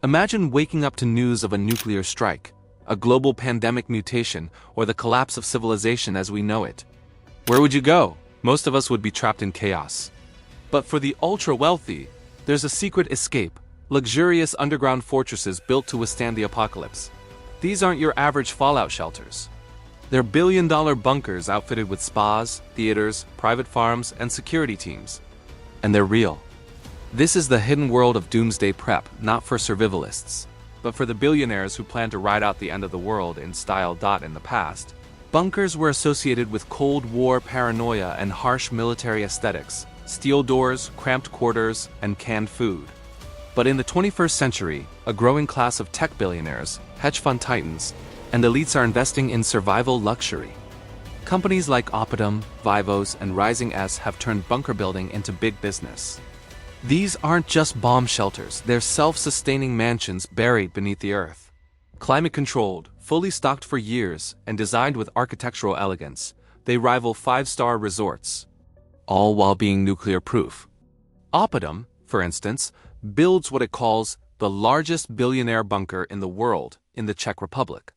Imagine waking up to news of a nuclear strike, a global pandemic mutation, or the collapse of civilization as we know it. Where would you go? Most of us would be trapped in chaos. But for the ultra-wealthy, there's a secret escape, luxurious underground fortresses built to withstand the apocalypse. These aren't your average fallout shelters. They're billion-dollar bunkers outfitted with spas, theaters, private farms, and security teams. And they're real. This is the hidden world of Doomsday prep, not for survivalists, but for the billionaires who plan to ride out the end of the world in style. In the past, bunkers were associated with Cold War paranoia and harsh military aesthetics, steel doors, cramped quarters, and canned food. But in the 21st century, a growing class of tech billionaires, hedge fund titans, and elites are investing in survival luxury. Companies like Oppidum, Vivos, and Rising S have turned bunker building into big business. These aren't just bomb shelters, they're self-sustaining mansions buried beneath the earth. Climate-controlled, fully stocked for years, and designed with architectural elegance, they rival five-star resorts, all while being nuclear-proof. Oppidum, for instance, builds what it calls the largest billionaire bunker in the world in the Czech Republic.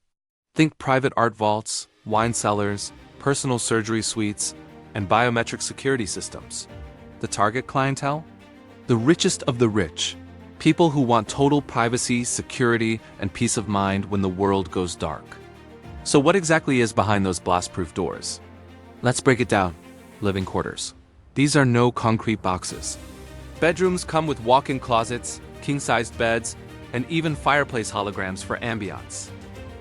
Think private art vaults, wine cellars, personal surgery suites, and biometric security systems. The target clientele? The richest of the rich. People who want total privacy, security, and peace of mind when the world goes dark. So what exactly is behind those blast-proof doors? Let's break it down. Living quarters. These are no concrete boxes. Bedrooms come with walk-in closets, king-sized beds, and even fireplace holograms for ambiance.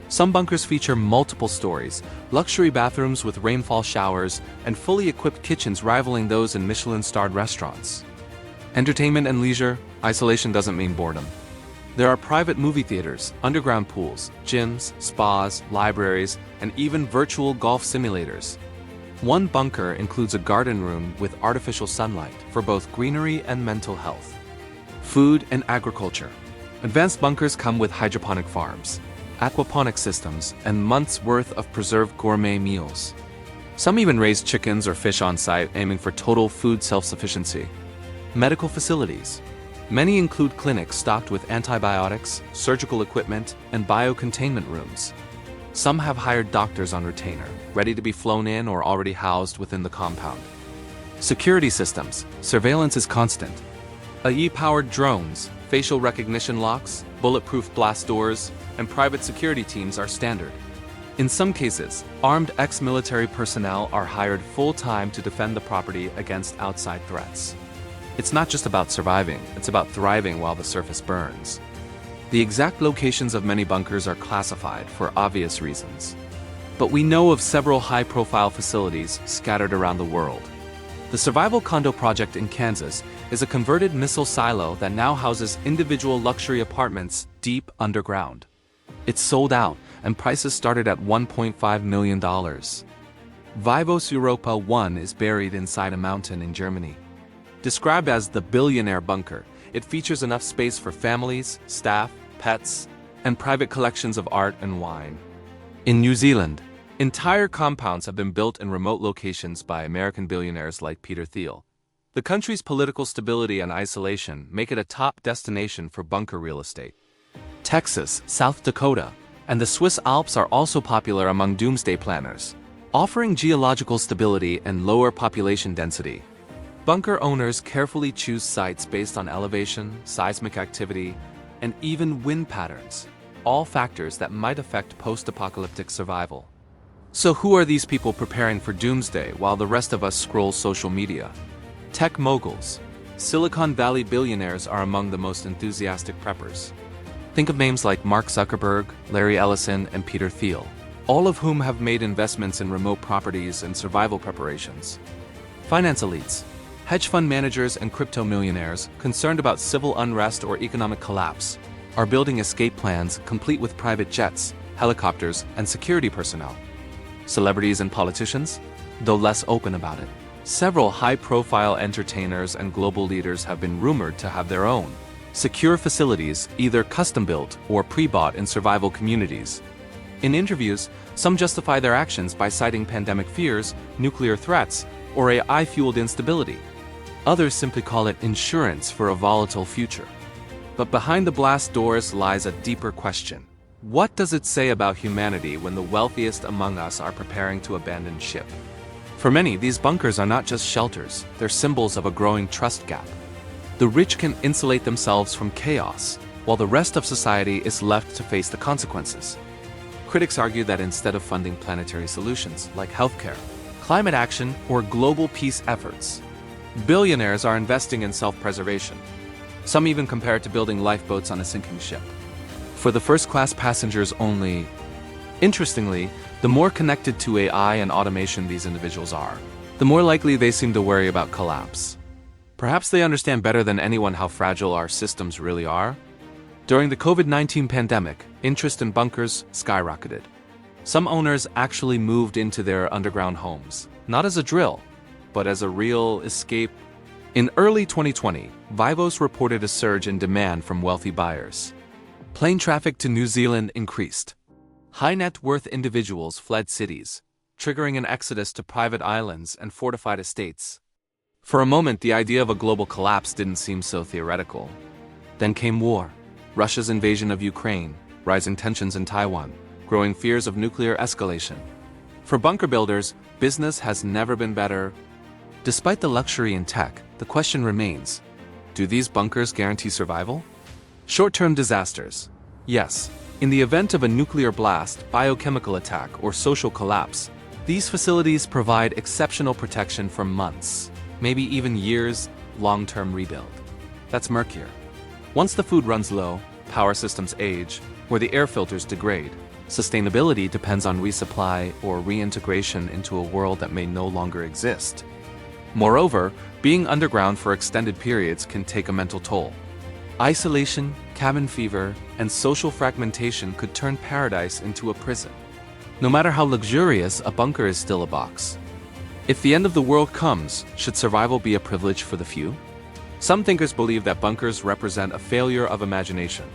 Some bunkers feature multiple stories, luxury bathrooms with rainfall showers, and fully equipped kitchens rivaling those in Michelin-starred restaurants. Entertainment and leisure, isolation doesn't mean boredom. There are private movie theaters, underground pools, gyms, spas, libraries, and even virtual golf simulators. One bunker includes a garden room with artificial sunlight for both greenery and mental health. Food and agriculture. Advanced bunkers come with hydroponic farms, aquaponic systems, and months' worth of preserved gourmet meals. Some even raise chickens or fish on site, aiming for total food self-sufficiency. Medical facilities. Many include clinics stocked with antibiotics, surgical equipment, and biocontainment rooms. Some have hired doctors on retainer, ready to be flown in or already housed within the compound. Security systems. Surveillance is constant. AI-powered drones, facial recognition locks, bulletproof blast doors, and private security teams are standard. In some cases, armed ex-military personnel are hired full-time to defend the property against outside threats. It's not just about surviving, it's about thriving while the surface burns. The exact locations of many bunkers are classified for obvious reasons. But we know of several high-profile facilities scattered around the world. The Survival Condo project in Kansas is a converted missile silo that now houses individual luxury apartments deep underground. It's sold out, and prices started at $1.5 million. Vivos Europa 1 is buried inside a mountain in Germany. Described as the billionaire bunker, it features enough space for families, staff, pets, and private collections of art and wine. In New Zealand, entire compounds have been built in remote locations by American billionaires like Thiel. The country's political stability and isolation make it a top destination for bunker real estate. Texas, South Dakota, and the Swiss Alps are also popular among doomsday planners, offering geological stability and lower population density. Bunker owners carefully choose sites based on elevation, seismic activity, and even wind patterns, all factors that might affect post-apocalyptic survival. So who are these people preparing for doomsday while the rest of us scroll social media? Tech moguls. Silicon Valley billionaires are among the most enthusiastic preppers. Think of names like Mark Zuckerberg, Larry Ellison, and Thiel, all of whom have made investments in remote properties and survival preparations. Finance elites. Hedge fund managers and crypto millionaires concerned about civil unrest or economic collapse are building escape plans complete with private jets, helicopters, and security personnel. Celebrities and politicians, though less open about it. Several high-profile entertainers and global leaders have been rumored to have their own secure facilities, either custom-built or pre-bought in survival communities. In interviews, some justify their actions by citing pandemic fears, nuclear threats, or AI-fueled instability. Others simply call it insurance for a volatile future. But behind the blast doors lies a deeper question. What does it say about humanity when the wealthiest among us are preparing to abandon ship? For many, these bunkers are not just shelters, they're symbols of a growing trust gap. The rich can insulate themselves from chaos, while the rest of society is left to face the consequences. Critics argue that instead of funding planetary solutions like healthcare, climate action, or global peace efforts, billionaires are investing in self-preservation. Some even compare it to building lifeboats on a sinking ship. For the first-class passengers only. Interestingly, the more connected to AI and automation these individuals are, the more likely they seem to worry about collapse. Perhaps they understand better than anyone how fragile our systems really are. During the COVID-19 pandemic, interest in bunkers skyrocketed. Some owners actually moved into their underground homes, not as a drill, but as a real escape. In early 2020, Vivos reported a surge in demand from wealthy buyers. Plane traffic to New Zealand increased. High net worth individuals fled cities, triggering an exodus to private islands and fortified estates. For a moment, the idea of a global collapse didn't seem so theoretical. Then came war, Russia's invasion of Ukraine, rising tensions in Taiwan, growing fears of nuclear escalation. For bunker builders, business has never been better. Despite the luxury in tech, the question remains, do these bunkers guarantee survival? Short-term disasters. Yes, in the event of a nuclear blast, biochemical attack, or social collapse, these facilities provide exceptional protection for months, maybe even years, long-term rebuild. That's murkier. Once the food runs low, power systems age, or the air filters degrade, sustainability depends on resupply or reintegration into a world that may no longer exist. Moreover, being underground for extended periods can take a mental toll. Isolation, cabin fever, and social fragmentation could turn paradise into a prison. No matter how luxurious, a bunker is still a box. If the end of the world comes, should survival be a privilege for the few? Some thinkers believe that bunkers represent a failure of imagination,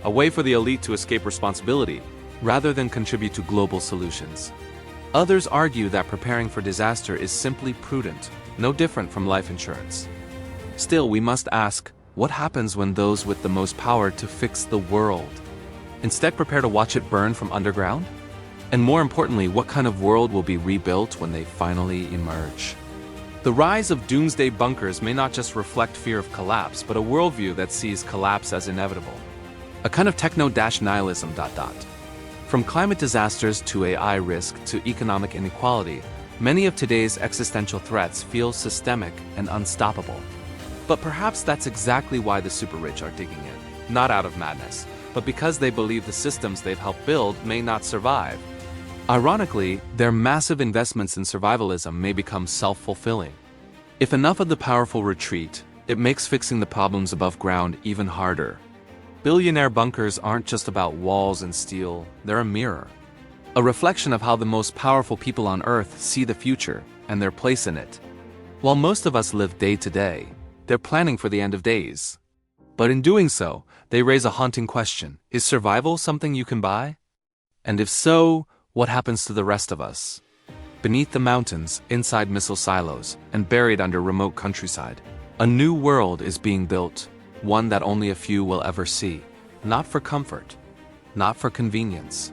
a way for the elite to escape responsibility, rather than contribute to global solutions. Others argue that preparing for disaster is simply prudent, no different from life insurance. Still, we must ask, what happens when those with the most power to fix the world instead prepare to watch it burn from underground? And more importantly, what kind of world will be rebuilt when they finally emerge? The rise of doomsday bunkers may not just reflect fear of collapse, but a worldview that sees collapse as inevitable. A kind of techno-nihilism. From climate disasters to AI risk to economic inequality, many of today's existential threats feel systemic and unstoppable. But perhaps that's exactly why the super rich are digging in, not out of madness, but because they believe the systems they've helped build may not survive. Ironically, their massive investments in survivalism may become self-fulfilling. If enough of the powerful retreat, it makes fixing the problems above ground even harder. Billionaire bunkers aren't just about walls and steel, they're a mirror. A reflection of how the most powerful people on Earth see the future and their place in it. While most of us live day to day, they're planning for the end of days. But in doing so, they raise a haunting question. Is survival something you can buy? And if so, what happens to the rest of us? Beneath the mountains, inside missile silos, and buried under remote countryside, a new world is being built, one that only a few will ever see. Not for comfort, not for convenience,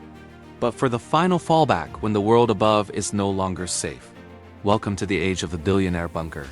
but for the final fallback when the world above is no longer safe. Welcome to the age of the billionaire bunker.